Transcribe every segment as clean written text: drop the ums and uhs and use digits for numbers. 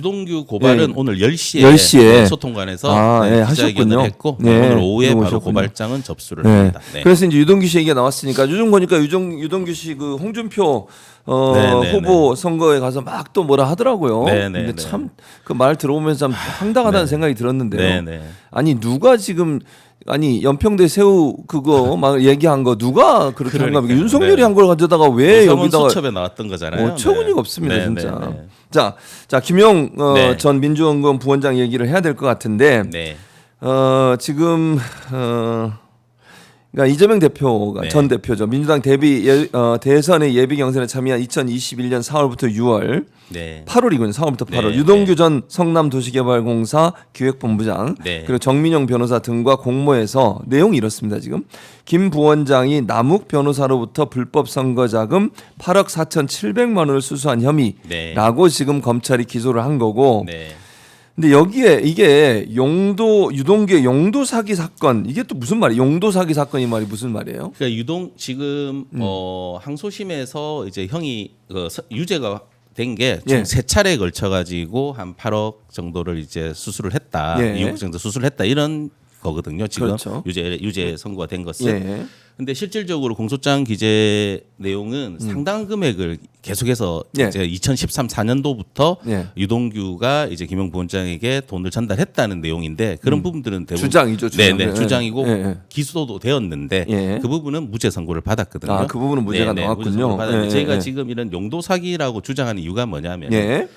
유동규 고발은 네. 오늘 10시에 10시에 소통관에서 네, 기자회견을 하셨군요. 했고 네, 오늘 오후에 바로 들어오셨군요. 고발장은 접수를 네. 합니다. 네. 그래서 이제 유동규 씨 얘기가 나왔으니까 요즘 보니까 유동규 씨 그 홍준표 네, 후보 선거에 가서 막 또 뭐라 하더라고요. 네, 네, 근데 네. 참 그 말 들어보면서 참 황당하다는 네. 생각이 들었는데요. 네, 네. 아니 누가 지금 아니 연평대 새우 그거 막 얘기한 거 누가 그렇게 한 겁니까? 그러니까요. 윤석열이 네. 한 걸 가져다가 왜 우성은 여기다가 수첩에 나왔던 거잖아요. 어처구니가 없습니다, 네, 진짜. 네, 네. 자 김용 네. 전 민주연구원 부원장 얘기를 해야 될 것 같은데 네. 지금 그러니까 이재명 대표가 네. 전 대표죠. 민주당 대선의 예비 경선에 참여한 2021년 4월부터 6월, 네. 8월이군요. 4월부터 8월. 네. 유동규 전 성남도시개발공사 기획본부장 네. 그리고 정민영 변호사 등과 공모해서 내용이 이렇습니다. 지금 김 부원장이 남욱 변호사로부터 불법 선거자금 8억 4,700만 원을 수수한 혐의라고 네. 지금 검찰이 기소를 한 거고. 네. 근데 여기에 이게 유동규의 용도 사기 사건 이게 또 무슨 말이에요? 용도 사기 사건 이 말이 무슨 말이에요? 그러니까 지금 항소심에서 이제 형이 유죄가 된 게 예. 세 차례에 걸쳐 가지고 한 8억 정도를 이제 수술을 했다. 예. 2억 정도 수술을 했다. 이런 거거든요. 지금 그렇죠. 유죄 선고가 된 것은. 예. 근데 실질적으로 공소장 기재 내용은 상당한 금액을 계속해서 예. 이제 2013-14년도부터 예. 유동규가 이제 김용 부원장에게 돈을 전달했다는 내용인데 그런 부분들은 대부분 주장이죠, 주장. 네네 예. 주장이고 예. 기소도 되었는데 예. 그 부분은 무죄 선고를 받았거든요. 아, 그 부분은 무죄가 네네, 나왔군요. 무죄 선고를 받았는데 예. 저희가 예. 지금 이런 용도 사기라고 주장하는 이유가 뭐냐면 예.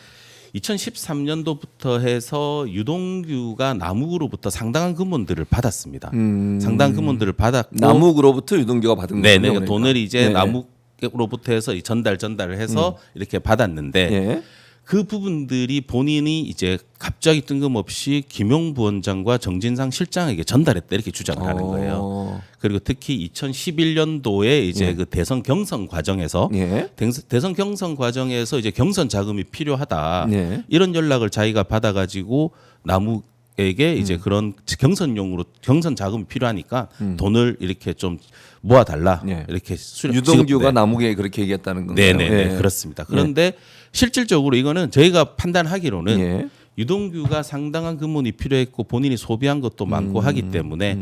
2013년도부터 해서 유동규가 남욱으로부터 상당한 금원들을 받았습니다. 음. 상당한 금원들을 받았고 남욱으로부터 유동규가 받은 거군요. 네네 그러니까. 돈을 이제 네. 남욱으로부터 해서 전달을 해서 이렇게 받았는데 예. 그 부분들이 본인이 이제 갑자기 뜬금없이 김용 부원장과 정진상 실장에게 전달했다 이렇게 주장을 하는 거예요. 그리고 특히 2011년도에 이제 그 대선 경선 과정에서 예. 대선 경선 과정에서 이제 경선 자금이 필요하다 예. 이런 연락을 자기가 받아가지고 남욱에게 이제 그런 경선용으로 경선 자금이 필요하니까 돈을 이렇게 좀 모아달라 예. 이렇게 유동규가 남욱에 그렇게 얘기했다는 건가요? 네네 예. 그렇습니다. 그런데 실질적으로 이거는 저희가 판단하기로는 예. 유동규가 상당한 금원이 필요했고 본인이 소비한 것도 많고 하기 때문에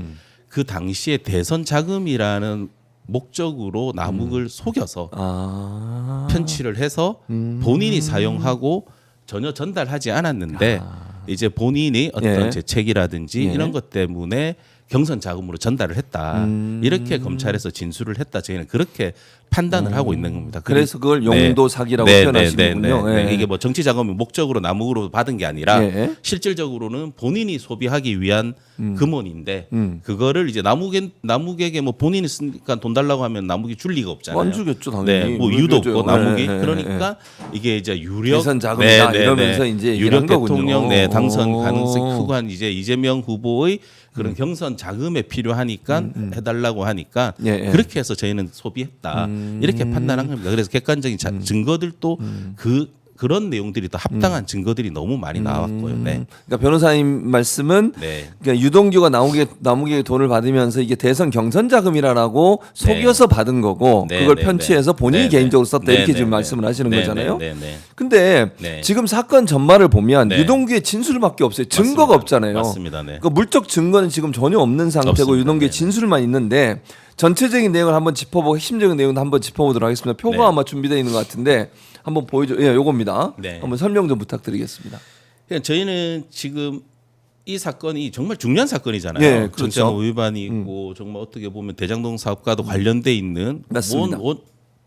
그 당시에 대선 자금이라는 목적으로 남욱을 속여서 아. 편취를 해서 본인이 사용하고 전혀 전달하지 않았는데 이제 본인이 어떤 예. 재책이라든지 예. 이런 것 때문에 경선 자금으로 전달을 했다. 이렇게 검찰에서 진술을 했다. 저희는 그렇게 판단을 하고 있는 겁니다. 그래서 그걸 용도 사기라고 표현하시는군요. 네. 예. 이게 뭐 정치 자금을 목적으로 남욱으로 받은 게 아니라 예. 실질적으로는 본인이 소비하기 위한 금원인데 그거를 이제 남욱에게 뭐 본인이 쓰니까 돈 달라고 하면 남욱이 줄 리가 없잖아요. 안 주겠죠, 당연히. 네, 뭐 왜 이유도 그러죠? 없고 남욱이 예, 예, 그러니까 이게 이제 유력 대선 자금이다 이러면서 이제 얘기를 유력 한 거군요. 대통령 당선 가능성이 오. 크고 한 이제 이재명 후보의 그런 경선 자금에 필요하니까 해달라고 하니까 예, 예. 그렇게 해서 저희는 소비했다 이렇게 판단한 겁니다. 그래서 객관적인 증거들도 그런 내용들이 더 합당한 증거들이 너무 많이 나왔고요. 네. 그러니까 변호사님 말씀은 네. 그러니까 유동규가 남욱에게 돈을 받으면서 이게 대선 경선 자금이라고 속여서 받은 거고 네, 그걸 네, 편취해서 네. 본인이 네, 개인적으로 네. 썼다 네, 이렇게 네, 지금 네. 말씀을 하시는 네, 거잖아요. 네, 네, 네. 근데 네. 지금 사건 전말을 보면 네. 유동규의 진술밖에 없어요. 증거가 없잖아요. 맞습니다. 네. 그 물적 증거는 지금 전혀 없는 상태고 없습니다. 유동규의 네. 진술만 있는데 전체적인 내용을 한번 짚어보고 핵심적인 내용도 한번 짚어보도록 하겠습니다. 표가 네. 아마 준비되어 있는 것 같은데 한번 보여줘. 예, 요겁니다. 네. 한번 설명 좀 부탁드리겠습니다. 그러니까 저희는 지금 이 사건이 정말 중요한 사건이잖아요. 예, 그렇죠. 정치자금 위반이 있고 정말 어떻게 보면 대장동 사업과도 관련돼 있는 맞습니다.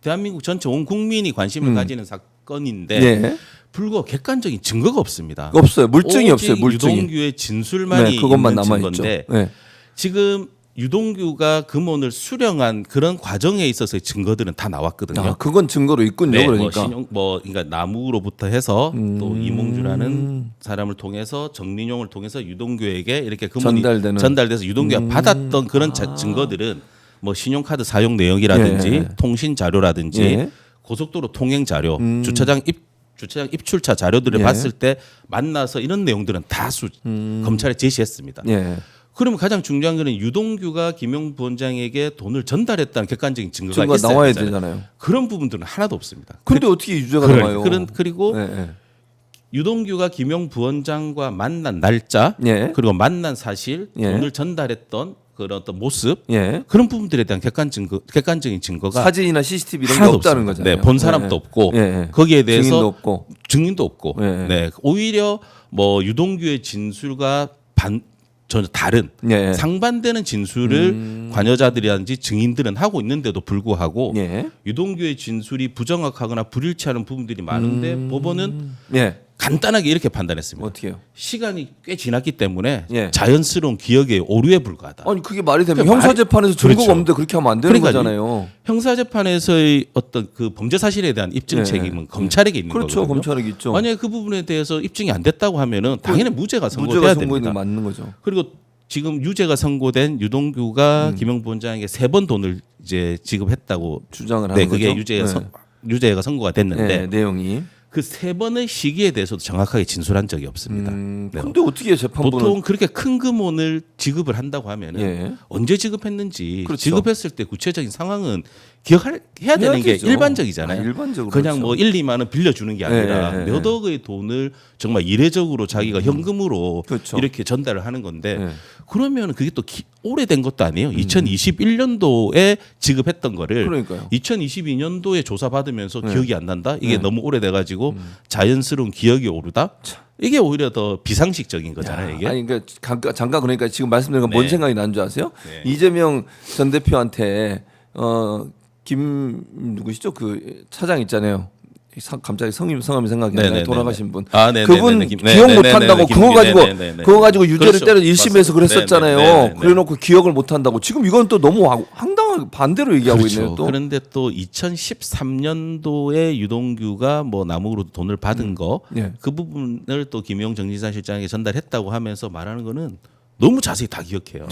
대한민국 전체 온 국민이 관심을 가지는 사건인데 예. 불구하고 객관적인 증거가 없습니다. 없어요. 물증이 오직 없어요. 물증이. 유동규의 진술만이 네, 그것만 있는 남아 있죠. 증거인데 네. 지금 유동규가 금원을 수령한 그런 과정에 있어서의 증거들은 다 나왔거든요. 아, 그건 증거로 있군요. 네, 그러니까. 그러니까 남욱으로부터 해서 또 이몽주라는 사람을 통해서 정민용을 통해서 유동규에게 이렇게 금원이 전달되는. 전달돼서 유동규가 받았던 그런 증거들은 뭐 신용카드 사용 내역이라든지 예. 통신 자료라든지 예. 고속도로 통행 자료, 주차장 입출차 자료들을 예. 봤을 때 만나서 이런 내용들은 다 검찰에 제시했습니다. 예. 그러면 가장 중요한 거는 유동규가 김용 부원장에게 돈을 전달했다는 객관적인 증거가 증거가 있어야 나와야 되잖아요. 되잖아요. 그런 부분들은 하나도 없습니다. 근데 어떻게 유죄가 그래, 나와요? 그리고 예, 예. 유동규가 김용 부원장과 만난 날짜 예. 그리고 만난 사실 예. 돈을 전달했던 그런 어떤 모습 예. 그런 부분들에 대한 객관적인 증거가 사진이나 CCTV 이런 게 하나도 없다는 없습니다. 거잖아요. 네, 본 사람도 예. 없고 예, 예. 거기에 대해서 증인도 없고. 증인도 없고 예. 네, 오히려 뭐 유동규의 진술과 전혀 다른 예. 상반되는 진술을 관여자들이라든지 증인들은 하고 있는데도 불구하고 예. 유동규의 진술이 부정확하거나 불일치하는 부분들이 많은데 법원은 예. 간단하게 이렇게 판단했습니다. 어떻게요? 시간이 꽤 지났기 때문에 예. 자연스러운 기억의 오류에 불과하다. 아니 그게 말이 되면 그게 형사 말이- 재판에서 증거가 그렇죠. 없는데 그렇게 하면 안 되는 그러니까 거잖아요. 형사재판에서의 어떤 그 범죄 사실에 대한 입증 예. 책임은 검찰에게 있는 그렇죠. 거거든요. 검찰에게 있죠. 만약에 그 부분에 대해서 입증이 안 됐다고 하면은 당연히 무죄가 선고돼야 무죄가 선고되는 됩니다. 게 맞는 거죠. 그리고 지금 유죄가 선고된 유동규가 김용 부원장에게 3번 돈을 이제 지급했다고 주장을 하는 네, 그게 거죠. 유죄가 선고가 됐는데 네, 내용이. 그 3번의 시기에 대해서도 정확하게 진술한 적이 없습니다. 네. 근데 어떻게 재판부는 보통 그렇게 큰 금원을 지급을 한다고 하면은 예. 언제 지급했는지 그렇죠. 지급했을 때 구체적인 상황은 기억해야 되는 게 해야죠. 일반적이잖아요. 아, 일반적으로 그냥 그렇죠. 뭐 1, 2만 원 빌려주는 게 아니라 예, 예, 예. 몇 억의 돈을 정말 이례적으로 자기가 현금으로 그렇죠. 이렇게 전달을 하는 건데 예. 그러면 그게 또 오래된 것도 아니에요. 2021년도에 지급했던 거를 그러니까요. 2022년도에 조사받으면서 예. 기억이 안 난다. 이게 예. 너무 오래돼가지고 자연스러운 기억이 오르다. 이게 오히려 더 비상식적인 거잖아요. 이게. 아니 그러니까 잠깐 그러니까 지금 말씀드린 건 뭔 네. 생각이 난 줄 아세요? 네. 이재명 전 대표한테 김 누구시죠? 그 차장 있잖아요. 갑자기 성함이 생각이 안 나요. 네네네네. 돌아가신 분. 아, 네네네네. 그분 김- 기억 못 네네네네. 한다고 김- 그거 가지고 네네네네. 그거 가지고 유죄를 그렇죠. 때려 1심에서 맞습니다. 그랬었잖아요. 네네네네. 그래놓고 기억을 못 한다고. 지금 이건 또 너무 황당하게 반대로 얘기하고 있네요. 또. 그런데 또 2013년도에 유동규가 뭐 남욱으로 돈을 받은 거 예. 그 부분을 또 김용 정진상 실장에게 전달했다고 하면서 말하는 거는 너무 자세히 다 기억해요.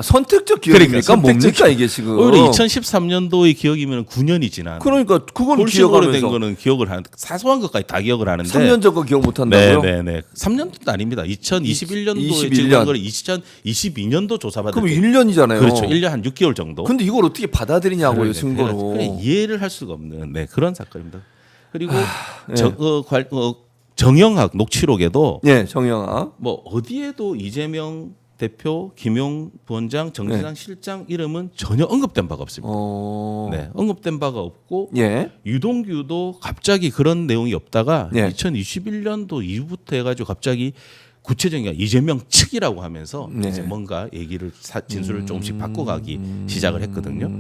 선택적 기억입니까? 그러니까 뭡니까 이게 지금? 오히려 2013년도의 기억이면 9년이 지난. 그러니까 그건 훨씬 오래된 기억하면서 거는 기억을 하는 사소한 것까지 다 기억을 하는데. 3년 전 거 기억 못 한다고요? 네네네. 3년도도 아닙니다. 2021년도에 21년. 지금 걸 2022년도 조사받을 그럼 때. 1년이잖아요. 그렇죠. 1년 한 6개월 정도. 근데 이걸 어떻게 받아들이냐고요, 그러니까 증거로. 그래, 이해를 할 수가 없는 그런 사건입니다. 그리고 예. 정영학 녹취록에도 예, 정영아. 뭐 어디에도 이재명 대표, 김용 부원장, 정진상 실장 이름은 전혀 언급된 바가 없습니다. 네, 언급된 바가 없고 예. 유동규도 갑자기 그런 내용이 없다가 예. 2021년도 이후부터 해가지고 갑자기 구체적인 이재명 측이라고 하면서 네. 이제 뭔가 얘기를 진술을 조금씩 바꿔가기 시작을 했거든요.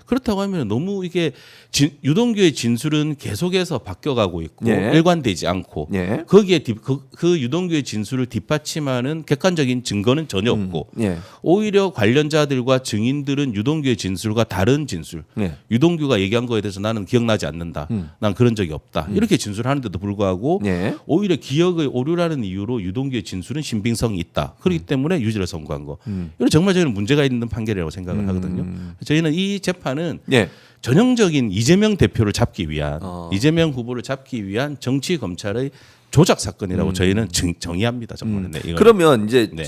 그렇다고 하면 너무 이게 유동규의 진술은 계속해서 바뀌어가고 있고 예. 일관되지 않고 예. 거기에 그 유동규의 진술을 뒷받침하는 객관적인 증거는 전혀 없고 예. 오히려 관련자들과 증인들은 유동규의 진술과 다른 진술 예. 유동규가 얘기한 거에 대해서 나는 기억나지 않는다. 난 그런 적이 없다. 이렇게 진술하는데도 불구하고 예. 오히려 기억의 오류라는 이유로 유동규의 진술은 신빙성이 있다. 그렇기 때문에 유죄를 선고한 거. 이건 정말 저는 문제가 있는 판결이라고 생각을 하거든요. 저희는 이 재판은 예. 전형적인 이재명 대표를 잡기 위한 이재명 후보를 잡기 위한 정치 검찰의 조작 사건이라고 저희는 정의합니다. 정말. 네, 이건. 그러면 이제 네.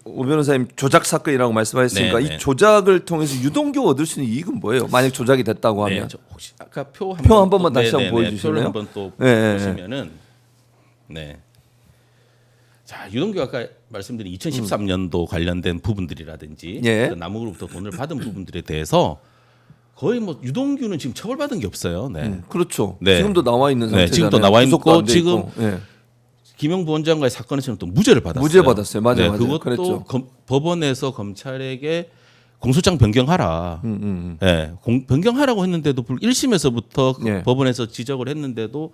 오 변호사님 조작 사건이라고 말씀하셨으니까 네, 네. 이 조작을 통해서 유동규가 얻을 수 있는 이익은 뭐예요? 만약 조작이 됐다고 네, 하면. 저 혹시 아까 표 한 번만 다시 한번 보여주실래요? 표를 한번 또 네, 네, 보시면은 네. 자 유동규 아까 말씀드린 2013년도 관련된 부분들이라든지 예. 그 남욱으로부터 돈을 받은 부분들에 대해서 거의 뭐 유동규는 지금 처벌받은 게 없어요. 네. 그렇죠. 네. 지금도 나와 있는 네, 상태잖아요. 지금도 나와 구속도 있고 안돼 지금 있고. 예. 김용 부원장과의 사건에서는 또 무죄를 받았어요. 무죄 받았어요. 맞아요, 맞아요. 그것도 그랬죠. 법원에서 검찰에게 공소장 변경하라. 예, 변경하라고 했는데도 1심에서부터 예. 법원에서 지적을 했는데도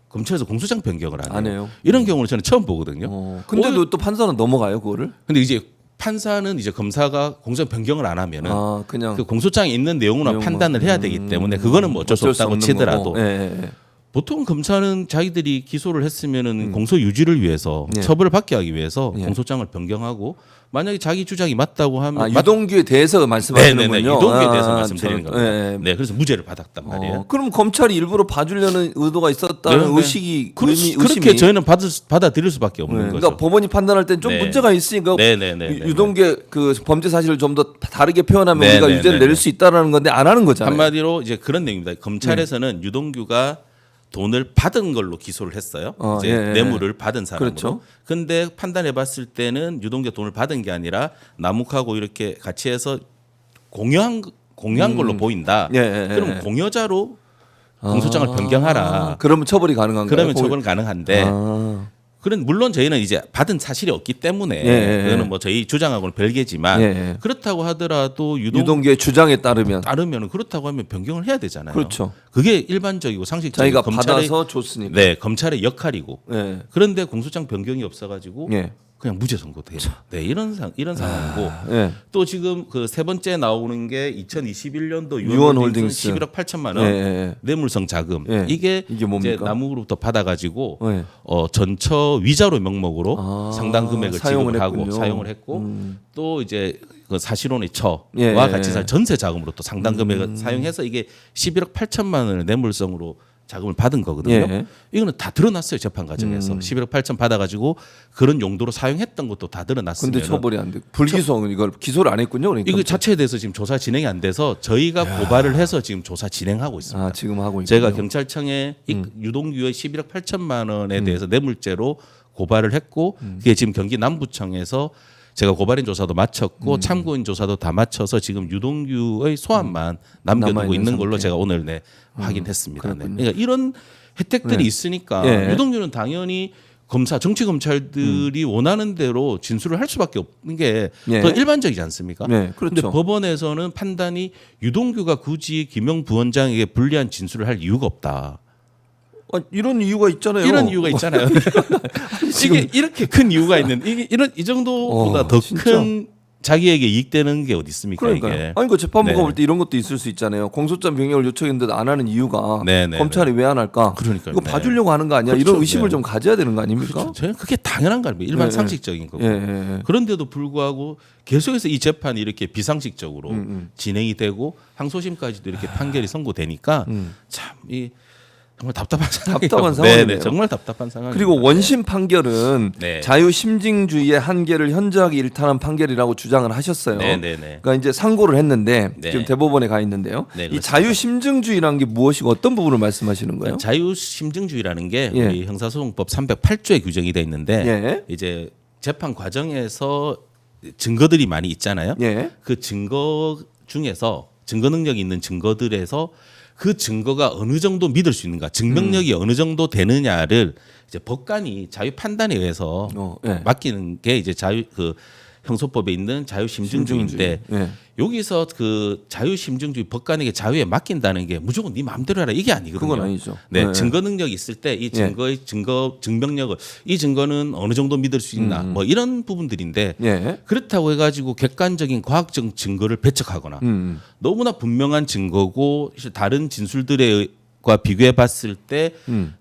검찰에서 공소장 변경을 안 해요. 안 해요. 이런 경우는 저는 처음 보거든요. 근데도 또 판사는 넘어가요, 그거를? 근데 이제 판사는 이제 검사가 공소장 변경을 안 하면은 그냥 그 공소장에 있는 내용으로 내용만. 판단을 해야 되기 때문에 그거는 뭐 어쩔 수 없다고 없는 치더라도 거고. 예, 예, 예. 보통 검찰은 자기들이 기소를 했으면은 공소 유지를 위해서 예. 처벌을 받게 하기 위해서 예. 공소장을 변경하고 만약에 자기 주장이 맞다고 하면 유동규에 대해서 말씀하시는군요. 네네네 유동규에 대해서 말씀드리는 겁니다. 예, 예. 네, 그래서 무죄를 받았단 말이에요. 그럼 검찰이 일부러 봐주려는 의도가 있었다는 네, 네. 의식이 의심이 그렇게 저희는 받아들일 수밖에 없는 네. 거죠. 그러니까 법원이 판단할 땐 좀 네. 문제가 있으니까 네네네. 유동규 그 범죄 사실을 좀 더 다르게 표현하면 네, 우리가 네, 유죄를 네, 내릴 수 있다라는 건데 안 하는 거잖아요. 한마디로 이제 그런 내용입니다. 검찰에서는 유동규가 돈을 받은 걸로 기소를 했어요. 이제 예, 예. 뇌물을 받은 사람으로. 그렇죠. 근데 판단해 봤을 때는 유동규가 돈을 받은 게 아니라 남욱하고 이렇게 같이 해서 공유한 걸로 보인다. 예, 예, 예. 그럼 공여자로 공소장을 변경하라. 그러면 처벌이 가능한가요? 그러면 처벌은 가능한데 아. 그런 물론 저희는 이제 받은 사실이 없기 때문에 예. 그거는 뭐 저희 주장하고는 별개지만 예. 그렇다고 하더라도 유동규의 주장에 따르면 그렇다고 하면 변경을 해야 되잖아요. 그렇죠. 그게 일반적이고 상식적인 자기가 검찰의 받아서 줬으니까. 네, 검찰의 역할이고. 예. 그런데 공소장 변경이 없어가지고 예. 그냥 무죄 선고돼요. 네, 이런 상황이고 예. 또 지금 그 세 번째 나오는 게 2021년도 유원홀딩스 11억 8천만 원 예. 뇌물성 자금 예. 이게 뭡니까? 이제 남욱으로부터 받아가지고 예. 전처 위자료 명목으로 상당 금액을 사용을 지급을 하고 했군요. 사용을 했고 또 이제 그 사실혼의 처와 예. 같이 살 전세 자금으로 또 상당 금액을 사용해서 이게 11억 8천만 원을 뇌물성으로 자금을 받은 거거든요. 예. 이거는 다 드러났어요 재판 과정에서 11억 8천 받아가지고 그런 용도로 사용했던 것도 다 드러났으면. 근데 처벌이 안 돼. 불기소는 이걸 기소를 안 했군요. 그러니까. 이거 자체에 대해서 지금 조사 진행이 안 돼서 저희가 고발을 해서 지금 조사 진행하고 있습니다. 아, 지금 하고 있군요. 제가 경찰청에 유동규의 11억 8천만 원에 대해서 뇌물죄로 고발을 했고 그게 지금 경기 남부청에서 제가 고발인 조사도 마쳤고 참고인 조사도 다 마쳐서 지금 유동규의 소환만 남겨두고 있는 걸로 상태. 제가 오늘 확인했습니다. 네. 그렇군요. 그러니까 이런 혜택들이 네. 있으니까 예. 유동규는 당연히 정치 검찰들이 원하는 대로 진술을 할 수밖에 없는 게 더 예. 일반적이지 않습니까? 네, 그런데 그렇죠. 법원에서는 판단이 유동규가 굳이 김영 부원장에게 불리한 진술을 할 이유가 없다. 이런 이유가 있잖아요. 이런 이유가 있잖아요. 이게 이렇게 큰 이유가 있는 이게 이 정도보다 더 진짜. 큰 자기에게 이익되는 게 어디 있습니까? 그러니까요. 이게. 아니 그 재판부가 네. 볼 때 이런 것도 있을 수 있잖아요. 공소장 변경을 요청했는데 안 하는 이유가 네. 검찰이 왜 안 할까? 그러니까요. 이거 네. 봐주려고 하는 거 아니야? 그렇죠. 이런 의심을 네. 좀 가져야 되는 거 아닙니까? 그렇죠. 저는 그게 당연한 거 아닙니까? 일반 예, 상식적인 거고. 예. 그런데도 불구하고 계속해서 이 재판이 이렇게 비상식적으로 진행이 되고 항소심까지도 이렇게 판결이 선고되니까 참 이 정말 답답한 상황이네요. 네, 정말 답답한 상황. 그리고 원심 판결은 네. 자유 심증주의의 한계를 현저하게 일탈한 판결이라고 주장을 하셨어요. 네. 그러니까 이제 상고를 했는데 네. 지금 대법원에 가 있는데요. 네, 이 그렇습니다. 자유 심증주의라는 게 무엇이고 어떤 부분을 말씀하시는 거예요? 자유심증주의라는 게 예. 우리 형사소송법 308조에 규정이 돼 있는데 예. 이제 재판 과정에서 증거들이 많이 있잖아요. 예. 그 증거 중에서 증거 능력이 있는 증거들에서 그 증거가 어느 정도 믿을 수 있는가, 증명력이 어느 정도 되느냐를 이제 법관이 자유 판단에 의해서 예. 맡기는 게 이제 형소법에 있는 자유심증주의인데 예. 여기서 그 자유심증주의 법관에게 자유에 맡긴다는 게 무조건 네 마음대로 해라 이게 아니거든요. 그건 아니죠. 네, 네. 증거 능력이 있을 때 이 증거의 증명력을 이 증거는 어느 정도 믿을 수 있나 뭐 이런 부분들인데 예. 그렇다고 해가지고 객관적인 과학적 증거를 배척하거나 너무나 분명한 증거고 다른 진술들과 비교해 봤을 때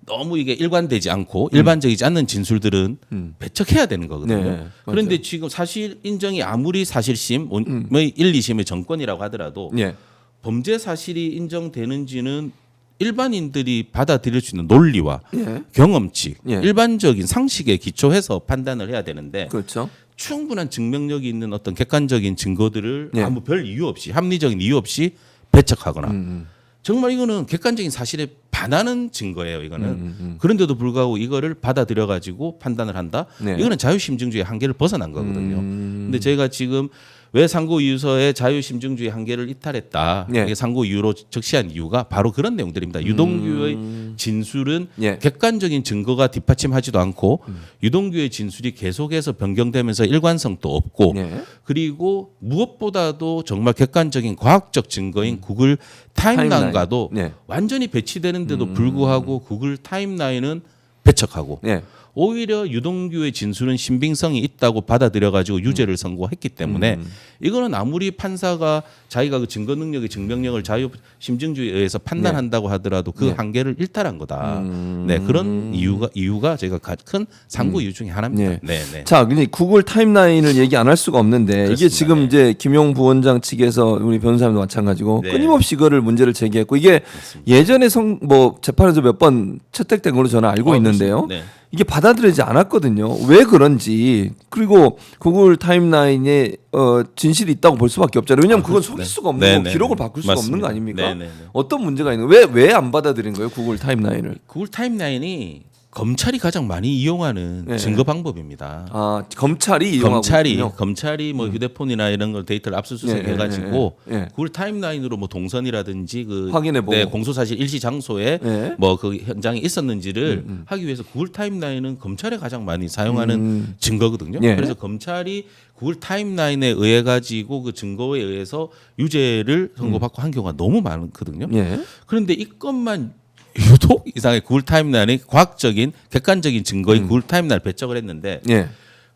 너무 이게 일관되지 않고 일반적이지 않는 진술들은 배척해야 되는 거거든요. 네, 그런데 지금 사실 인정이 아무리 사실심의 1, 2심의 정권이라고 하더라도 예. 범죄 사실이 인정되는지는 일반인들이 받아들일 수 있는 논리와 예. 경험치, 예. 일반적인 상식에 기초해서 판단을 해야 되는데 그렇죠. 충분한 증명력이 있는 어떤 객관적인 증거들을 예. 아무 별 이유 없이 합리적인 이유 없이 배척하거나 정말 이거는 객관적인 사실에 반하는 증거예요. 이거는 그런데도 불구하고 이거를 받아들여 가지고 판단을 한다. 네. 이거는 자유심증주의 한계를 벗어난 거거든요. 근데 저희가 지금 왜 상고이유서에 자유심증주의 한계를 이탈했다. 네. 이게 상고이유로 적시한 이유가 바로 그런 내용들입니다. 유동규의 진술은 예. 객관적인 증거가 뒷받침하지도 않고 유동규의 진술이 계속해서 변경되면서 일관성도 없고 예. 그리고 무엇보다도 정말 객관적인 과학적 증거인 구글 타임라인과도 네. 완전히 배치되는데도 불구하고 구글 타임라인은 배척하고 예. 오히려 유동규의 진술은 신빙성이 있다고 받아들여 가지고 유죄를 선고했기 때문에 이거는 아무리 판사가 자기가 그 증거 능력의 증명력을 자유 심증주의에 의해서 판단한다고 하더라도 그 네. 한계를 일탈한 거다. 네, 그런 이유가 저희가 큰 상고 이유 중에 하나입니다. 네. 네, 네. 자, 근데 구글 타임라인을 얘기 안 할 수가 없는데 이게 그렇습니다. 지금 네. 이제 김용 부원장 측에서 우리 변호사님도 마찬가지고 네. 끊임없이 그거를 문제를 제기했고 이게 예전에 재판에서 몇 번 채택된 걸로 저는 알고 있는데요. 네. 이게 받아들이지 않았거든요. 왜 그런지. 그리고 구글 타임라인에 진실이 있다고 볼 수밖에 없잖아요. 왜냐하면 그건 속일 수가 없는 거고 기록을 바꿀 수가 없는 거 아닙니까? 어떤 문제가 있는 거예요? 왜 안 받아들인 거예요? 구글 타임라인을. 구글 타임라인이 검찰이 가장 많이 이용하는 증거 방법입니다. 아, 검찰이 이용하고 있군요. 검찰이 뭐 휴대폰이나 이런 걸 데이터를 압수수색 해가지고 구글 타임라인으로 뭐 동선이라든지 그 확인해보고 공소사실 일시 장소에 뭐 그 현장에 있었는지를 하기 위해서 구글 타임라인은 검찰에 가장 많이 사용하는 증거거든요. 그래서 검찰이 구글 타임라인에 의해 가지고 그 증거에 의해서 유죄를 선고받고 한 경우가 너무 많거든요. 그런데 이것만 유독 이상하게 구글 타임라인이 과학적인 객관적인 증거인 구글 타임라인을 배척을 했는데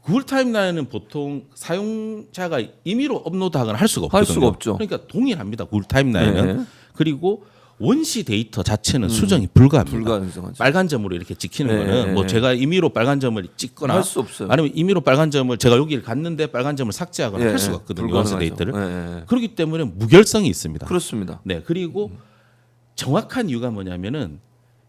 구글 타임라인은 보통 사용자가 임의로 업로드하거나 할 수가 없거든요. 할 수가 없죠. 그러니까 동일합니다. 구글 타임라인은. 그리고 원시 데이터 자체는 수정이 불가합니다. 불가능하죠. 빨간 점으로 이렇게 찍히는 거는 뭐 제가 임의로 빨간 점을 찍거나 할 수 없어요. 아니면 임의로 빨간 점을 제가 여기를 갔는데 빨간 점을 삭제하거나 할 수가 없거든요. 원시 데이터를. 그렇기 때문에 무결성이 있습니다. 그렇습니다. 네. 그리고 정확한 이유가 뭐냐면은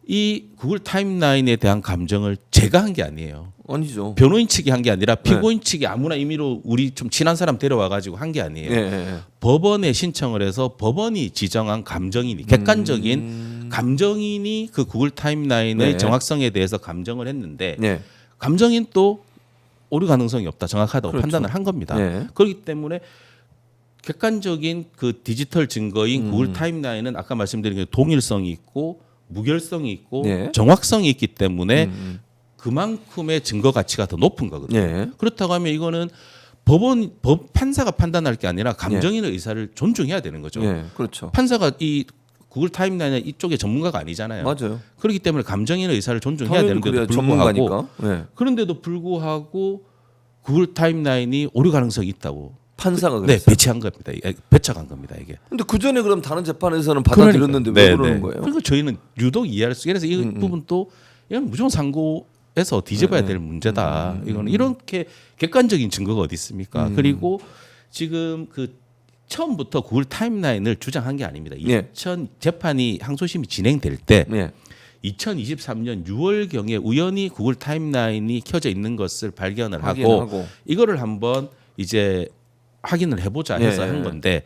이 구글 타임라인에 대한 감정을 제가 한 게 아니에요. 아니죠. 변호인 측이 한 게 아니라 피고인 측이 아무나 임의로 우리 좀 친한 사람 데려와 가지고 한 게 아니에요. 법원에 신청을 해서 법원이 지정한 감정인이 객관적인 감정인이 그 구글 타임라인의 정확성에 대해서 감정을 했는데 감정인 또 오류 가능성이 없다, 정확하다고 판단을 한 겁니다. 그렇기 때문에 객관적인 그 디지털 증거인 구글 타임라인은 아까 말씀드린 게 동일성이 있고 무결성이 있고 정확성이 있기 때문에 그만큼의 증거 가치가 더 높은 거거든요. 그렇다고 하면 이거는 법 판사가 판단할 게 아니라 감정인의 의사를 존중해야 되는 거죠. 그렇죠. 판사가 이 구글 타임라인 이쪽의 전문가가 아니잖아요. 맞아요. 그렇기 때문에 감정인의 의사를 존중해야 되는데도 불구하고 그런데도 불구하고 구글 타임라인이 오류 가능성이 있다고 판사가 그랬어요. 배치한 겁니다. 배척한 겁니다, 이게. 근데 그 전에 그럼 다른 재판에서는 받아들였는데 왜 그러는 거예요? 그러니까 저희는 유독 이해할 수. 그래서 이 부분도 이건 무조건 상고에서 뒤집어야 될 문제다. 이거는 이렇게 객관적인 증거가 어디 있습니까? 그리고 지금 그 처음부터 구글 타임라인을 주장한 게 아닙니다. 2000 재판이 항소심이 진행될 때 2023년 6월경에 우연히 구글 타임라인이 켜져 있는 것을 발견을 하고 이거를 한번 이제 확인을 해보자 해서 한 건데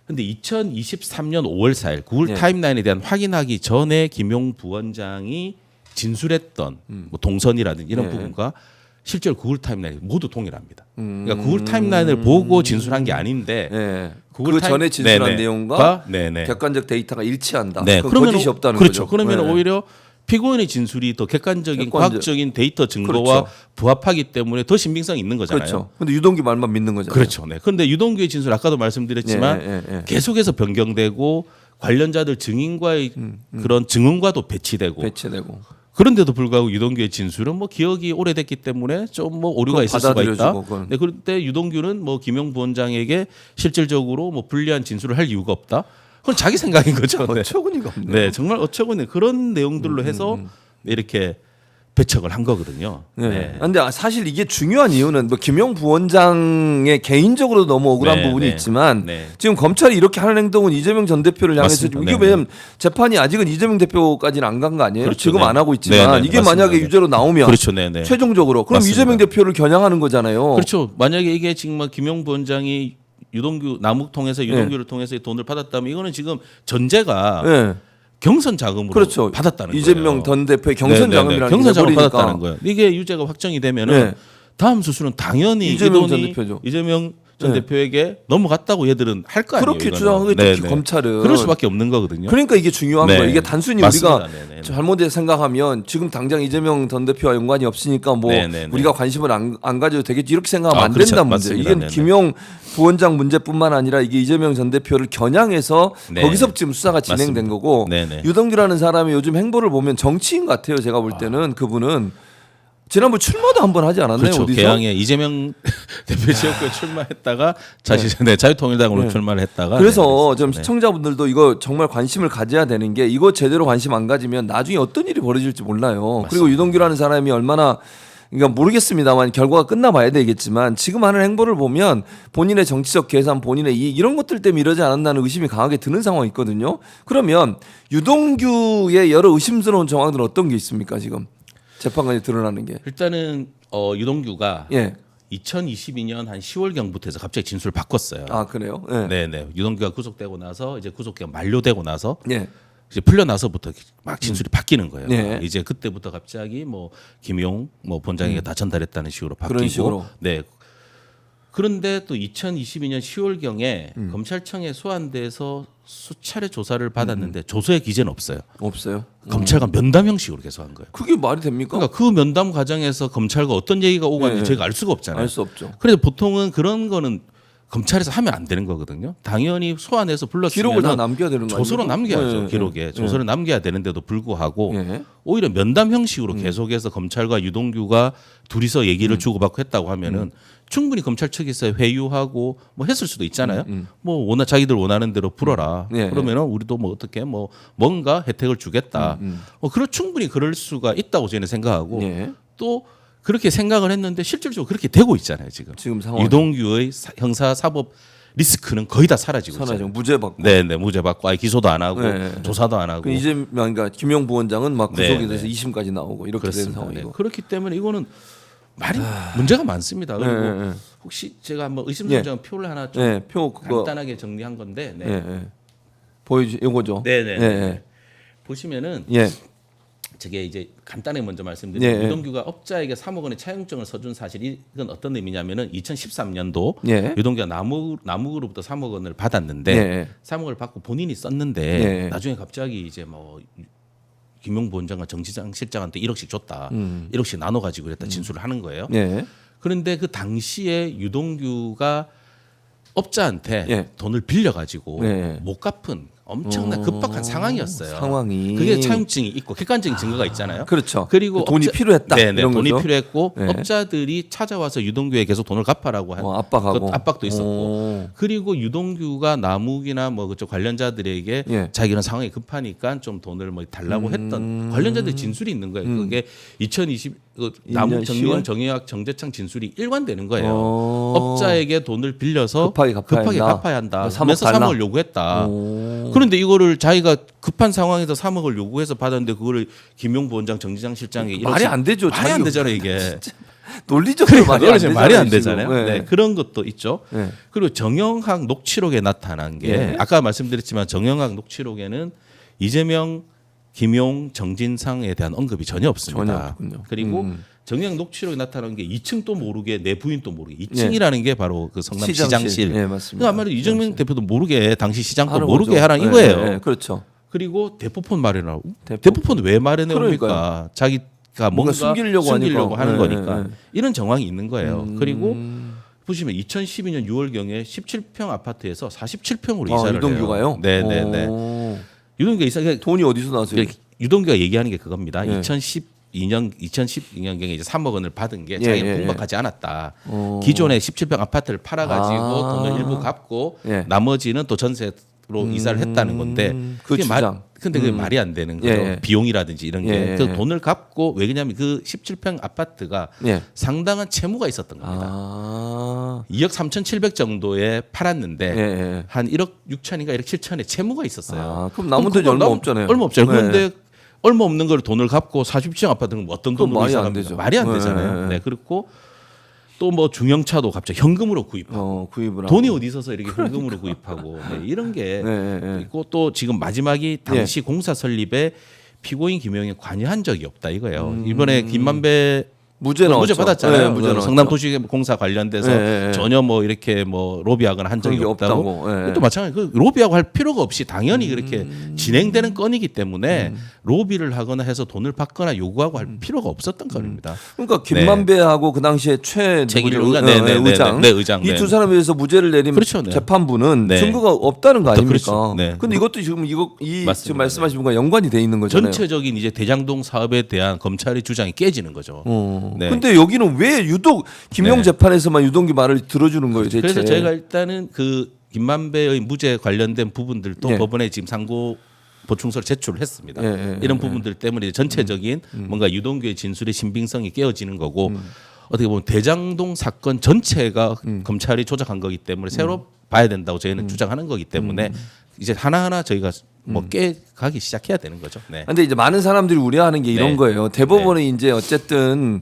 근데 2023년 5월 4일 구글 타임라인에 대한 확인하기 전에 김용 부원장이 진술했던 뭐 동선이라든지 이런 부분과 실제로 구글 타임라인 모두 동일합니다. 그러니까 구글 타임라인을 보고 진술한 게 아닌데 그 전에 진술한 내용과 객관적 데이터가 일치한다. 그럼 거짓이 없다는 거죠. 거죠. 그러면 오히려 피고인의 진술이 더 객관적인 과학적인 데이터 증거와 부합하기 때문에 더 신빙성이 있는 거잖아요. 그렇죠. 근데 유동규 말만 믿는 거잖아요. 그렇죠. 네. 그런데 유동규의 진술 아까도 말씀드렸지만 계속해서 변경되고 관련자들 증인과의 그런 증언과도 배치되고 그런데도 불구하고 유동규의 진술은 뭐 기억이 오래됐기 때문에 좀 뭐 오류가 있을 수가 있다. 네, 그런데 유동규는 뭐 김용 부원장에게 실질적으로 뭐 불리한 진술을 할 이유가 없다. 그건 자기 생각인 거죠. 어처구니가 없네. 네, 정말 어처구니 그런 내용들로 해서 이렇게 배척을 한 거거든요. 그런데 사실 이게 중요한 이유는 뭐 김용 부원장의 개인적으로 너무 억울한 부분이 있지만 지금 검찰이 이렇게 하는 행동은 이재명 전 대표를 향해서 이게 왜냐면 재판이 아직은 이재명 대표까지는 안 간 거 아니에요? 그렇죠. 지금 안 하고 있지만 이게 만약에 유죄로 나오면 최종적으로 그럼 이재명 대표를 겨냥하는 거잖아요. 그렇죠. 만약에 이게 지금 김용 부원장이 유동규 남욱 통해서 유동규를 통해서 돈을 받았다면 이거는 지금 전제가 경선 자금으로 받았다는 거예요. 이재명 전 대표의 경선 자금이라는 경선 자금을 받았다는 거예요. 이게 유죄가 확정이 되면은 다음 수술은 당연히 이재명 전 대표죠. 이재명 전 대표에게 넘어갔다고 얘들은 할 거 아니에요. 그렇게 주장하겠죠. 검찰은. 그럴 수밖에 없는 거거든요. 그러니까 이게 중요한 거예요. 이게 단순히 우리가 잘못해 생각하면 지금 당장 이재명 전 대표와 연관이 없으니까 뭐 우리가 관심을 안 가져도 되겠지 이렇게 생각하면 안 된다는 문제. 이게 김용 부원장 문제뿐만 아니라 이게 이재명 전 대표를 겨냥해서 거기서 지금 수사가 진행된 거고 유동규라는 사람이 요즘 행보를 보면 정치인 같아요. 제가 볼 때는 그분은 지난번 출마도 한번 하지 않았나요? 그렇죠. 어디서? 개항에 이재명 대표 지역구에 출마했다가 자유통일당으로 출마를 했다가 그래서 좀 시청자분들도 이거 정말 관심을 가져야 되는 게 이거 제대로 관심 안 가지면 나중에 어떤 일이 벌어질지 몰라요. 맞습니다. 그리고 유동규라는 사람이 얼마나 그러니까 모르겠습니다만 결과가 끝나봐야 되겠지만 지금 하는 행보를 보면 본인의 정치적 계산, 본인의 이익 이런 것들 때문에 이러지 않았나는 의심이 강하게 드는 상황이 있거든요. 그러면 유동규의 여러 의심스러운 정황들은 어떤 게 있습니까 지금? 재판관이 드러나는 게 일단은 유동규가 예. 2022년 한 10월경부터 해서 갑자기 진술을 바꿨어요. 아 그래요? 네, 네. 유동규가 구속되고 나서 이제 구속기가 만료되고 나서 예. 이제 풀려나서부터 막 진술이 바뀌는 거예요. 예. 이제 그때부터 갑자기 뭐 김용 뭐 본장에게 다 전달했다는 식으로 바뀌고. 그런 식으로. 네. 그런데 또 2022년 10월경에 검찰청에 소환돼서 수차례 조사를 받았는데 조서의 기재는 없어요. 없어요. 검찰과 면담 형식으로 계속 한 거예요. 그게 말이 됩니까? 그러니까 그 면담 과정에서 검찰과 어떤 얘기가 오고 갔는지 저희가 알 수가 없잖아요. 알 수 없죠. 그래서 보통은 그런 거는 검찰에서 하면 안 되는 거거든요. 당연히 소환해서 불렀으면 기록을 다 남겨야 되는 거예요. 조서로 남겨야죠. 네, 기록에 네. 조서를 남겨야 되는데도 불구하고 예. 오히려 면담 형식으로 계속해서 검찰과 유동규가 둘이서 얘기를 주고받고 했다고 하면은 충분히 검찰 측에서 회유하고 뭐 했을 수도 있잖아요. 뭐 자기들 원하는 대로 풀어라. 예, 그러면은 우리도 뭐 어떻게 뭐 뭔가 혜택을 주겠다. 충분히 그럴 수가 있다고 저는 생각하고 예. 또 그렇게 생각을 했는데 실질적으로 그렇게 되고 있잖아요. 지금 상황 유동규의 형사 사법 리스크는 거의 다 사라지고 있어요. 무죄 받고. 네, 무죄 받고 아예 기소도 안 하고 네. 조사도 안 하고. 이제 그러니까 김용 부원장은 막 구속이 네, 돼서 네. 2심까지 나오고 이렇게 그렇습니다. 된 상황이고. 네. 그렇기 때문에 이거는 문제가 많습니다. 그리고 네. 혹시 제가 한번 의심선정 표를 하나 좀 네, 표 그거 간단하게 정리한 건데, 네. 보여주 요거죠. 네, 네. 네. 보시면은 예. 저게 이제 간단하게 먼저 말씀드리면 예. 유동규가 업자에게 3억 원의 차용증을 써준 사실이 이건 어떤 의미냐면은 2013년도 예. 유동규가 남욱으로부터 3억 원을 받았는데 예. 3억 원을 받고 본인이 썼는데 예. 나중에 갑자기 이제 뭐 김용 부원장과 정지장 실장한테 1억씩 줬다. 1억씩 나눠 가지고 그랬다 진술을 하는 거예요. 예. 그런데 그 당시에 유동규가 업자한테 예. 돈을 빌려 가지고 예. 못 갚은 엄청난 급박한 상황이었어요. 상황이. 그게 차용증이 있고 객관적인 증거가 있잖아요. 그렇죠. 그리고 돈이 필요했다. 네네, 이런 돈이 거죠. 필요했고 네. 업자들이 찾아와서 유동규에 계속 돈을 갚아라고 한 압박하고. 그 압박도 있었고 오. 그리고 유동규가 남욱이나 뭐 그쪽 관련자들에게 예. 자기는 상황이 급하니까 좀 돈을 뭐 달라고 했던 관련자들 진술이 있는 거예요. 그게 2020 남욱 10년 정의원 정의학 정재창 진술이 일관되는 거예요. 오. 업자에게 돈을 빌려서 급하게 갚아야 한다. 3억 하면서 달라. 3억을 요구했다. 오. 그런데 이거를 자기가 급한 상황에서 3억을 요구해서 받았는데 그거를 김용 부원장, 정지장 실장에게 말이 안 되죠. 말이 안 되잖아요 이게. 논리적으로 그러니까 말이 안 되잖아요. 말이 안 되잖아요. 지금. 네, 그런 것도 있죠. 네. 그리고 정영학 녹취록에 나타난 게 예. 아까 말씀드렸지만 정영학 녹취록에는 이재명, 김용, 정진상에 대한 언급이 전혀 없습니다. 전혀 없군요. 그리고 정영학 녹취록에 나타난 게 2층도 모르게 내 부인도 모르게 2층이라는 게 바로 그 성남 시장실. 예, 맞습니다. 그러니까 아마도 이재명 대표도 모르게 당시 시장도 하는 모르게 거죠. 하라는 예, 이거예요. 예, 그렇죠. 그리고 대포폰 마련하고 대포폰. 대포폰 왜 마련해 옵니까? 그러니까요. 자기가 뭔가 숨기려고 하는 하니까. 거니까 예, 예. 이런 정황이 있는 거예요. 그리고 보시면 2012년 6월경에 17평 아파트에서 47평으로 이사를 유동규가요? 해요. 네네네. 오. 유동규가 이사 돈이 어디서 나왔어요? 유동규가 얘기하는 게 그겁니다. 예. 2012년경에 이제 3억 원을 받은 게 예, 자기가 예, 공박하지 않았다. 오. 기존에 17평 아파트를 팔아가지고 아. 돈을 일부 갚고 예. 나머지는 또 전세로 이사를 했다는 건데 그 그게 주장. 근데 그게 말이 안 되는 거죠. 예, 예. 비용이라든지 이런 게. 예, 그 예. 돈을 갚고 왜냐하면 그 17평 아파트가 예. 상당한 채무가 있었던 겁니다. 아. 2억 3,700 정도에 팔았는데 예, 예. 한 1억 6천인가 1억 7천에 채무가 있었어요. 아, 그럼 남은 돈이 얼마 없잖아요. 얼마 없잖아요. 네. 그런데 얼마 없는 걸 돈을 갚고 40층 아파트는 뭐 어떤 돈으로 말이 안 이사갑니까? 되죠. 말이 안 네, 되잖아요. 네. 네, 그렇고 또 뭐 중형차도 갑자기 현금으로 구입하고 구입을 돈이 하고. 어디 있어서 이렇게 현금으로 구입하고 네, 이런 게 네, 네. 있고 또 지금 마지막이 당시 공사 설립에 피고인 김용이 관여한 적이 없다 이거예요. 이번에 김만배 무죄 나왔죠. 무죄 받았잖아요. 네, 무죄 나왔죠. 성남도시공사 관련돼서 네, 네. 전혀 뭐 이렇게 뭐 로비하거나 한 적이 그런 게 없다고. 없다고. 네. 또 마찬가지. 그 로비하고 할 필요가 없이 당연히 그렇게 진행되는 건이기 때문에 로비를 하거나 해서 돈을 받거나 요구하고 할 필요가 없었던 건입니다. 그러니까 김만배하고 그 당시에 최길룡 의장, 네, 의장. 이 두 사람에 대해서 무죄를 내린 그렇죠, 네. 재판부는 네. 증거가 없다는 거 아닙니까? 그렇죠. 네. 근데 이것도 지금 맞습니다. 지금 말씀하신 분과 연관이 돼 있는 거잖아요. 전체적인 이제 대장동 사업에 대한 검찰의 주장이 깨지는 거죠. 네. 근데 여기는 왜 유독 김용 네. 재판에서만 유동규 말을 들어주는 거예요, 대체? 그래서 저희가 일단은 그 김만배의 무죄 관련된 부분들도 예. 법원에 지금 상고 보충서를 제출을 했습니다. 예, 이런 부분들 때문에 이제 전체적인 뭔가 유동규의 진술의 신빙성이 깨어지는 거고 어떻게 보면 대장동 사건 전체가 검찰이 조작한 거기 때문에 새로 봐야 된다고 저희는 주장하는 거기 때문에 이제 하나하나 저희가 뭐 깨가기 시작해야 되는 거죠. 네. 근데 이제 많은 사람들이 우려하는 게 이런 네. 거예요. 대법원은 이제 어쨌든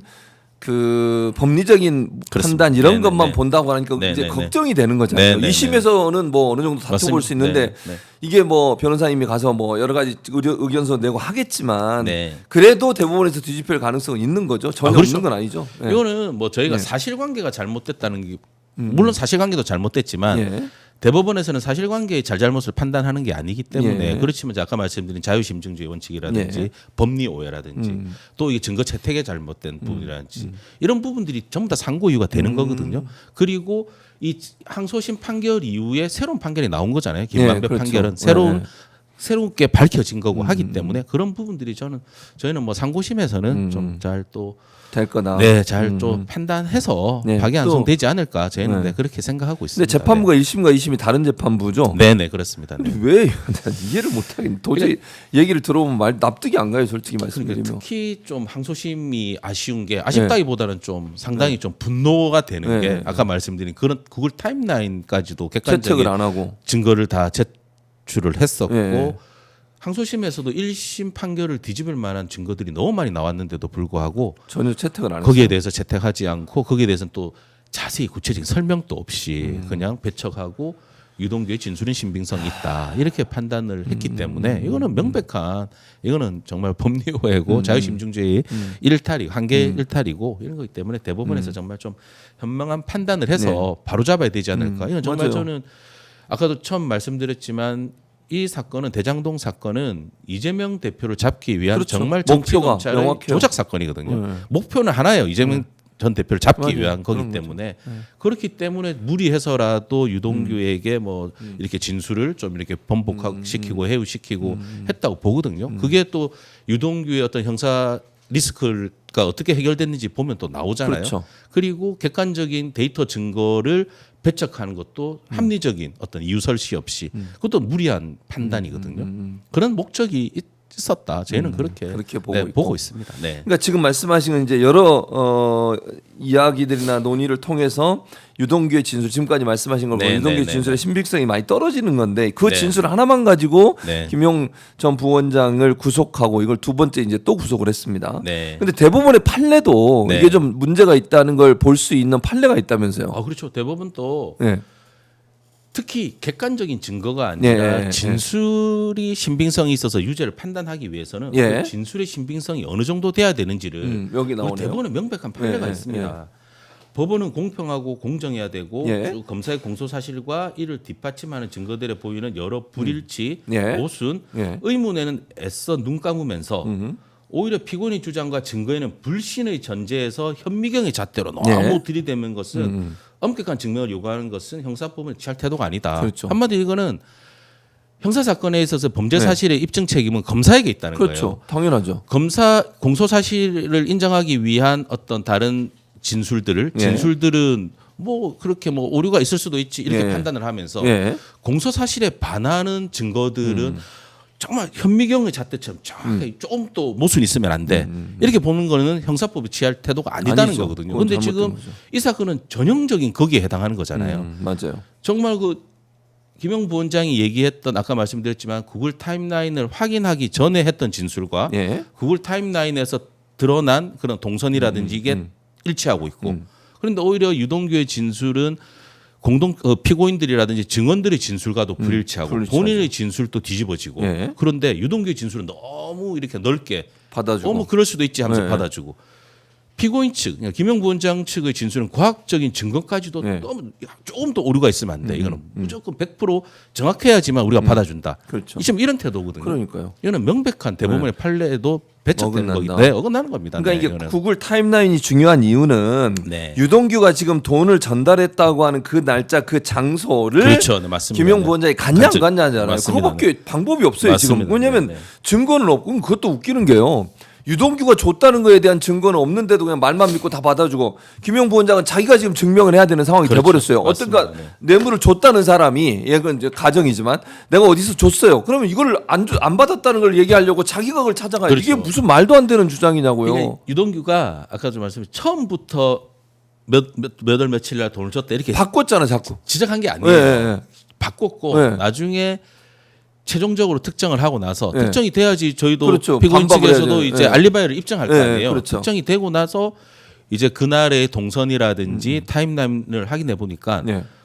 그 법리적인 판단 이런 것만 본다고 하니까 이제 걱정이 되는 거잖아요. 2심에서는 뭐 어느 정도 다퉈볼 수 있는데 이게 뭐 변호사님이 가서 뭐 여러 가지 의견서 내고 하겠지만 그래도 대법원에서 뒤집힐 가능성은 있는 거죠. 전혀 그렇죠. 없는 건 아니죠. 네. 이거는 뭐 저희가 사실관계가 잘못됐다는 게 물론 사실관계도 잘못됐지만 대법원에서는 사실관계의 잘잘못을 판단하는 게 아니기 때문에 그렇지만 아까 말씀드린 자유심증주의 원칙이라든지 법리 오해라든지 또 이게 증거 채택에 잘못된 부분이라든지 이런 부분들이 전부 다 상고 이유가 되는 거거든요. 그리고 이 항소심 판결 이후에 새로운 판결이 나온 거잖아요. 김만배 그렇죠. 판결은 새롭게 밝혀진 거고 하기 때문에 그런 부분들이 저희는 뭐 상고심에서는 좀 잘 또 될 거다. 네, 잘 좀 판단해서 박이안송되지 않을까 저희는 그렇게 생각하고 있습니다. 근데 재판부가 1심과 2심이 다른 재판부죠? 네, 그렇습니다. 근데 왜 이해를 못 하겠네. 도저히 얘기를 들어보면 납득이 안 가요, 솔직히 말씀드리면. 특히 좀 항소심이 아쉬운 게 아쉽다기보다는 좀 상당히 좀 분노가 되는 게 아까 말씀드린 그런 구글 타임라인까지도 객관적인 채택을 안 하고 증거를 다 제출을 했었고 항소심에서도 1심 판결을 뒤집을 만한 증거들이 너무 많이 나왔는데도 불구하고 전혀 채택을 안 했어요. 거기에 대해서 채택하지 않고 거기에 대해서는 또 자세히 구체적인 설명도 없이 그냥 배척하고 유동규의 진술인 신빙성이 있다 이렇게 판단을 했기 때문에 이거는 명백한 이거는 정말 법리 오해고 자유심증주의 일탈이고 한계 일탈이고 이런 거기 때문에 대법원에서 정말 좀 현명한 판단을 해서 바로잡아야 되지 않을까. 이건 정말 저는 아까도 처음 말씀드렸지만 이 사건은 대장동 사건은 이재명 대표를 잡기 위한 정말 정치 검찰의 조작 사건이거든요. 목표는 하나예요. 이재명 전 대표를 잡기 위한 거기 때문에 그렇기 때문에 무리해서라도 유동규에게 뭐 이렇게 진술을 좀 이렇게 번복시키고 해유시키고 했다고 보거든요. 그게 또 유동규의 어떤 형사 리스크가 어떻게 해결됐는지 보면 또 나오잖아요. 그리고 객관적인 데이터 증거를 배척하는 것도 합리적인 어떤 이유 설시 없이 그것도 무리한 판단이거든요. 그런 목적이 있었다. 저희는 그렇게 보고 있습니다. 네. 그러니까 지금 말씀하신 건 이제 여러 이야기들이나 논의를 통해서 유동규의 진술 지금까지 말씀하신 걸 보면 유동규의 진술의 신빙성이 많이 떨어지는 건데 그 진술 하나만 가지고 김용 전 부원장을 구속하고 이걸 두 번째 이제 또 구속을 했습니다. 근데 대법원의 판례도 이게 좀 문제가 있다는 걸 볼 수 있는 판례가 있다면서요. 그렇죠. 대법원도 특히 객관적인 증거가 아니라 진술이 신빙성이 있어서 유죄를 판단하기 위해서는 그 진술의 신빙성이 어느 정도 돼야 되는지를 여기 나오네요. 대법원에 명백한 판례가 있습니다. 법원은 공평하고 공정해야 되고 검사의 공소 사실과 이를 뒷받침하는 증거들에 보이는 여러 불일치, 모순, 의문에는 애써 눈 감으면서 오히려 피고인의 주장과 증거에는 불신의 전제에서 현미경의 잣대로 너무 들이대는 것은 엄격한 증명을 요구하는 것은 형사법을 취할 태도가 아니다. 한마디로 이거는 형사 사건에 있어서 범죄 사실의 입증 책임은 검사에게 있다는 거예요. 당연하죠. 검사 공소 사실을 인정하기 위한 어떤 다른 진술들은 뭐 그렇게 뭐 오류가 있을 수도 있지 이렇게 판단을 하면서 공소 사실에 반하는 증거들은 정말 현미경의 잣대처럼 정확하게 조금 또 모순이 있으면 안 돼. 이렇게 보는 거는 형사법이 취할 태도가 아니다는 거거든요. 그런데 지금 이 사건은 전형적인 거기에 해당하는 거잖아요. 맞아요. 정말 그 김용 부원장이 얘기했던 아까 말씀드렸지만 구글 타임라인을 확인하기 전에 했던 진술과 구글 타임라인에서 드러난 그런 동선이라든지 이게 일치하고 있고 그런데 오히려 유동규의 진술은 피고인들이라든지 증언들의 진술과도 불일치하고 본인의 진술도 뒤집어지고 그런데 유동규의 진술은 너무 이렇게 넓게 받아주고 뭐 그럴 수도 있지 하면서 받아주고 피고인 측 그러니까 김용 부원장 측의 진술은 과학적인 증거까지도 너무 조금 더 오류가 있으면 안 돼. 이거는 무조건 100% 정확해야지만 우리가 받아준다. 지금 이런 태도거든요. 그러니까요. 이거는 명백한 대법원의 판례에도 배척되는 거기 때문에 어긋나는 겁니다. 그러니까 이게 구글 타임라인이 중요한 이유는 유동규가 지금 돈을 전달했다고 하는 그 날짜 그 장소를 김용 부원장이 갔냐 안 갔냐 하잖아요. 그거밖에 방법이 없어요. 지금. 왜냐하면 증거는 없고 그것도 웃기는 게요. 유동규가 줬다는 거에 대한 증거는 없는데도 그냥 말만 믿고 다 받아주고 김용 부원장은 자기가 지금 증명을 해야 되는 상황이 돼버렸어요. 어떤가 뇌물을 줬다는 사람이 이건 이제 가정이지만 내가 어디서 줬어요. 그러면 이걸 안 받았다는 걸 얘기하려고 자기가 그걸 찾아가요. 이게 무슨 말도 안 되는 주장이냐고요. 그러니까 유동규가 아까 좀 말씀드린 처음부터 몇 월 며칠 날 돈을 줬다 이렇게 바꿨잖아 자꾸. 지적한 게 아니에요. 바꿨고 나중에 최종적으로 특정을 하고 나서 특정이 돼야지 저희도 그렇죠. 피고인 측에서도 이제 알리바이를 입증할 거 아니에요. 그렇죠. 특정이 되고 나서 이제 그날의 동선이라든지 타임라인을 확인해 보니까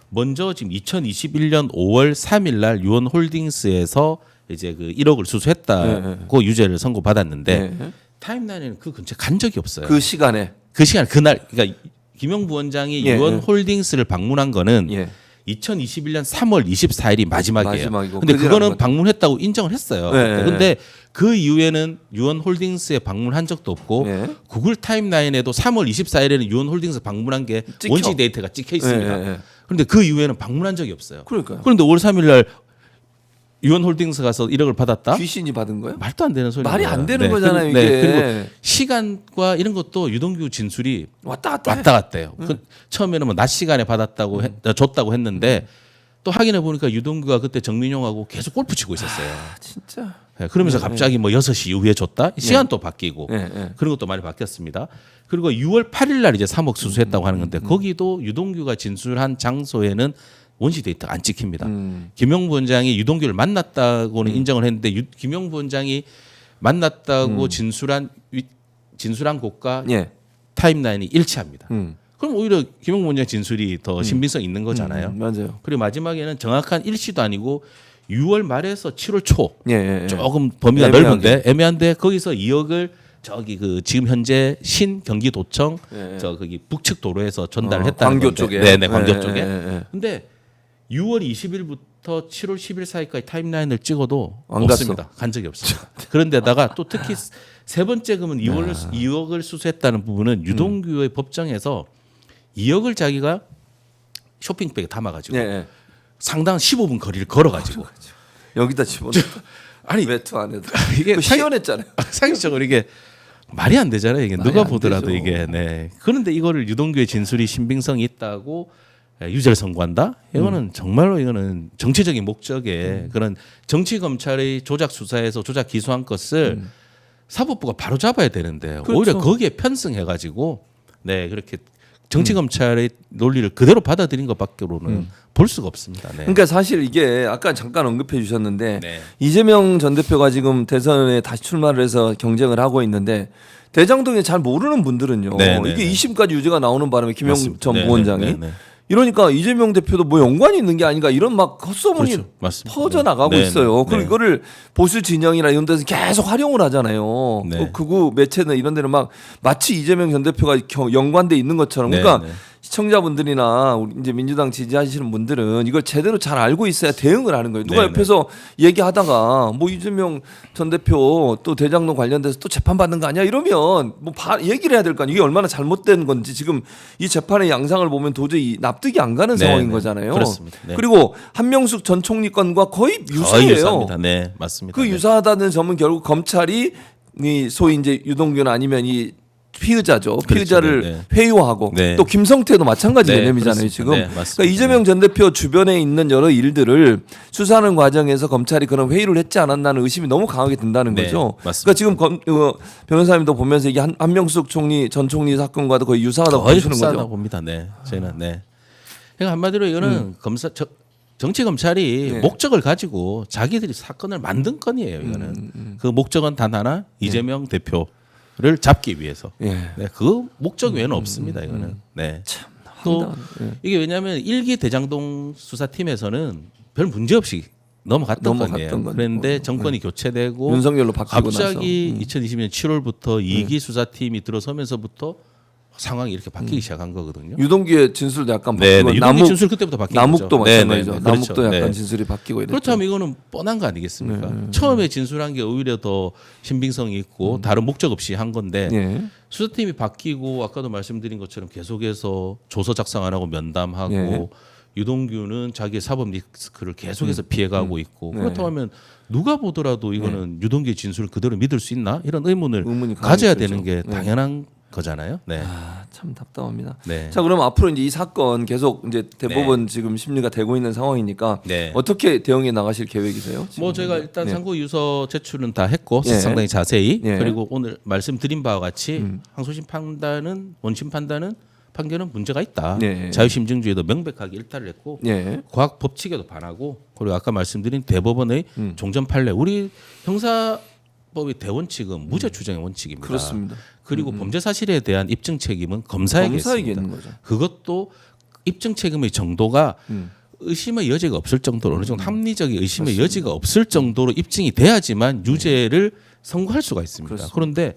먼저 지금 2021년 5월 3일 날 유언홀딩스에서 이제 그 1억을 수수했다고 유죄를 선고받았는데 타임라인에는 그 근처에 간 적이 없어요. 그 시간에 그날 그러니까 김용 부원장이 유언홀딩스를 방문한 거는 2021년 3월 24일이 마지막이에요. 근데 그거는 방문했다고 인정을 했어요. 근데 그 이후에는 유언홀딩스에 방문한 적도 없고 구글 타임라인에도 3월 24일에는 유언홀딩스 방문한 게 원시 데이터가 찍혀 있습니다. 그런데 그 이후에는 방문한 적이 없어요. 그러니까요. 그런데 5월 3일 날 유언홀딩스 가서 1억을 받았다? 귀신이 받은 거예요? 말도 안 되는 소리예요. 말이 안 되는 거잖아요, 이게. 그리고 시간과 이런 것도 유동규 진술이 왔다 갔다 해요. 처음에는 뭐 낮 시간에 받았다고 줬다고 했는데 또 확인해 보니까 유동규가 그때 정민용하고 계속 골프 치고 있었어요. 진짜. 그러면서 갑자기 뭐 6시 이후에 줬다? 시간도 바뀌고 그런 것도 많이 바뀌었습니다. 그리고 6월 8일 날 이제 3억 수수했다고 하는 건데 거기도 유동규가 진술한 장소에는 원시 데이터가 안 찍힙니다. 김용 부원장이 유동규를 만났다고는 인정을 했는데 김용 부원장이 만났다고 진술한 곳과 타임라인이 일치합니다. 그럼 오히려 김용 부원장 진술이 더 신빙성 있는 거잖아요. 맞아요. 그리고 마지막에는 정확한 일시도 아니고 6월 말에서 7월 초 조금 범위가 넓은데 애매한데 거기서 2억을 저기 그 지금 현재 신 경기도청 저 거기 북측 도로에서 전달을 했다는 광교 건데. 쪽에. 네네 광교 쪽에. 근데 6월 20일부터 7월 10일 사이까지 타임라인을 찍어도 없습니다. 간 적이 없습니다. 그런데다가 또 특히 세 번째 금은 2억을 수수했다는 부분은 유동규의 법정에서 2억을 자기가 쇼핑백에 담아가지고 상당한 15분 거리를 걸어가지고 여기다 집어넣어. 아니 외투 안에다. 이게 시원했잖아요. 상식적으로 이게 말이 안 되잖아요. 이게 누가 보더라도 되죠. 이게 그런데 이거를 유동규의 진술이 신빙성이 있다고 유죄를 선고한다? 이거는 정말로 이거는 정치적인 목적에 그런 정치 검찰의 조작 수사에서 조작 기소한 것을 사법부가 바로 잡아야 되는데 오히려 거기에 편승해가지고 그렇게 정치 검찰의 논리를 그대로 받아들인 것밖에로는 볼 수가 없습니다. 그러니까 사실 이게 아까 잠깐 언급해 주셨는데 이재명 전 대표가 지금 대선에 다시 출마를 해서 경쟁을 하고 있는데 대장동에 잘 모르는 분들은요. 이게 2심까지 유죄가 나오는 바람에 김용 전 부원장이 이러니까 이재명 대표도 뭐 연관이 있는 게 아닌가 이런 막 헛소문이 퍼져 나가고 있어요. 그리고 이거를 보수 진영이나 이런 데서 계속 활용을 하잖아요. 극우 매체나 이런 데는 막 마치 이재명 전 대표가 연관돼 있는 것처럼. 그러니까 시청자분들이나 우리 이제 민주당 지지하시는 분들은 이걸 제대로 잘 알고 있어야 대응을 하는 거예요. 누가 옆에서 얘기하다가 뭐 이재명 전 대표 또 대장동 관련돼서 또 재판 받는 거 아니야 이러면 뭐 얘기를 해야 될 거 아니에요. 이게 얼마나 잘못된 건지 지금 이 재판의 양상을 보면 도저히 납득이 안 가는 상황인 거잖아요. 그렇습니다. 그리고 한명숙 전 총리 건과 거의 유사해요. 유사합니다. 네, 맞습니다. 그 유사하다는 점은 결국 검찰이 이 소위 이제 유동규나 아니면 이 피의자죠. 피의자를 회유하고 또 김성태도 마찬가지 개념이잖아요. 지금. 그러니까 이재명 전 대표 주변에 있는 여러 일들을 수사하는 과정에서 검찰이 그런 회유를 했지 않았나는 의심이 너무 강하게 든다는 거죠. 그러니까 지금 변호사님도 보면서 이게 한명숙 총리 전 총리 사건과도 거의 유사하다고 보시는 거죠. 봅니다. 저는 그러니까 한마디로 이거는 정치 검찰이 목적을 가지고 자기들이 사건을 만든 건이에요. 이거는 그 목적은 단 하나 이재명 대표를 잡기 위해서. 그 목적 외에는 없습니다. 이거는. 참. 또 이게 왜냐하면 1기 대장동 수사팀에서는 별 문제 없이 넘어갔던 거예요. 그런데 정권이 교체되고 윤석열로 바뀌고 갑자기 2020년 7월부터 2기 수사팀이 들어서면서부터 상황이 이렇게 바뀌기 시작한 거거든요. 유동규의 진술도 약간 바뀌고 유동규 진술 그때부터 바뀐 남욱도 마찬가지죠. 남욱도 그렇죠. 약간 진술이 바뀌고 이랬죠. 그렇다면 이거는 뻔한 거 아니겠습니까? 처음에 진술한 게 오히려 더 신빙성이 있고 다른 목적 없이 한 건데 수사팀이 바뀌고 아까도 말씀드린 것처럼 계속해서 조서 작성 안 하고 면담하고 유동규는 자기의 사법 리스크를 계속해서 피해가고 있고 그렇다면 누가 보더라도 이거는 유동규의 진술을 그대로 믿을 수 있나 이런 의문을 가져야 되는 게 당연한 거잖아요. 참 답답합니다. 자, 그럼 앞으로 이제 이 사건 계속 이제 대법원 지금 심리가 되고 있는 상황이니까 어떻게 대응해 나가실 계획이세요? 뭐 저희가 일단 상고 유서 제출은 다 했고 상당히 자세히 그리고 오늘 말씀드린 바와 같이 항소심 판단은 원심 판단은 판결은 문제가 있다. 네. 자유심증주의도 명백하게 일탈을 했고 네. 과학 법칙에도 반하고 그리고 아까 말씀드린 대법원의 종전 판례 우리 형사법의 대원칙은 무죄 추정의 원칙입니다. 그렇습니다. 그리고 범죄 사실에 대한 입증 책임은 검사에게 있습니다. 있는 거죠. 그것도 입증 책임의 정도가 의심의 여지가 없을 정도로 어느 정도 합리적인 의심의 맞습니다. 여지가 없을 정도로 입증이 돼야지만 유죄를 선고할 수가 있습니다. 그렇습니다. 그런데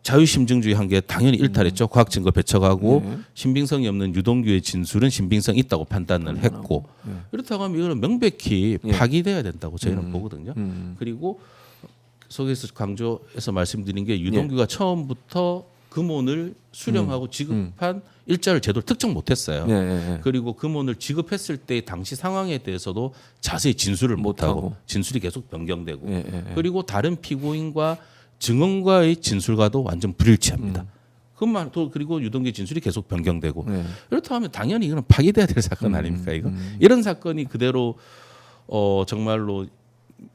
자유심증주의 한계 당연히 일탈했죠. 과학 증거 배척하고 신빙성이 없는 유동규의 진술은 신빙성 있다고 판단을 했고 이렇다고 하면 이거는 명백히 파기돼야 된다고 저희는 보거든요. 그리고 속에서 강조해서 말씀드린 게 유동규가 처음부터 금온을 수령하고 지급한 일자를 제대로 특정 못했어요. 그리고 금온을 지급했을 때 당시 상황에 대해서도 자세히 진술을 못하고 진술이 계속 변경되고 그리고 다른 피고인과 증언과의 진술과도 완전 불일치합니다. 그것만 또 그리고 유동규 진술이 계속 변경되고 이렇다 하면 당연히 이거는 파기돼야 될 사건 아닙니까? 이거 이런 사건이 그대로 정말로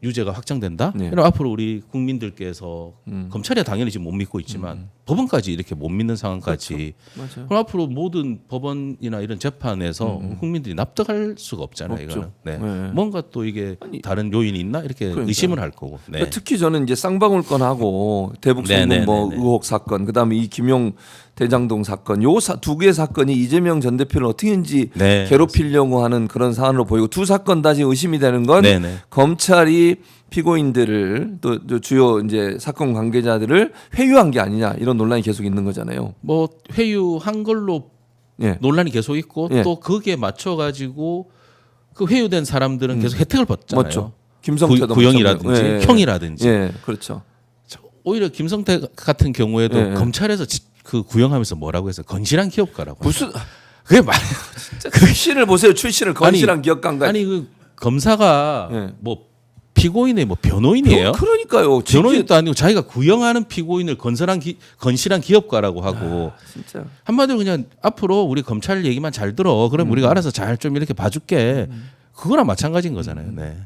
유죄가 확정된다. 그럼 앞으로 우리 국민들께서 검찰이 당연히 지금 못 믿고 있지만 법원까지 이렇게 못 믿는 상황까지. 그렇죠. 그럼 앞으로 모든 법원이나 이런 재판에서 국민들이 납득할 수가 없잖아요. 이거는. 네. 뭔가 또 이게 다른 요인이 있나 이렇게 의심을 할 거고. 네. 그러니까 특히 저는 이제 쌍방울 건하고 대북 송금 뭐 의혹 사건, 그다음에 이 김용 대장동 사건, 요 두 개의 사건이 이재명 전 대표를 어떻게든지 괴롭히려고 하는 그런 사안으로 보이고 두 사건 다 지금 의심이 되는 건 검찰이 피고인들을 또 주요 이제 사건 관계자들을 회유한 게 아니냐 이런 논란이 계속 있는 거잖아요. 뭐 회유한 걸로 논란이 계속 있고 또 거기에 맞춰 가지고 그 회유된 사람들은 계속 혜택을 받잖아요. 맞죠. 김성태도 구형이라든지 형이라든지. 그렇죠. 오히려 김성태 같은 경우에도 검찰에서 그 구형하면서 뭐라고 해서 건실한 기업가라고. 무슨 그게 말 출신을 보세요. 출신을 건실한 기업가인가. 아니 그 검사가 뭐 피고인의 뭐 변호인이에요? 그러니까요. 변호인도 아니고 자기가 구형하는 피고인을 건실한 기업가라고 하고. 진짜. 한마디로 그냥 앞으로 우리 검찰 얘기만 잘 들어. 그럼 우리가 알아서 잘 좀 이렇게 봐줄게. 그거랑 마찬가지인 거잖아요. 네.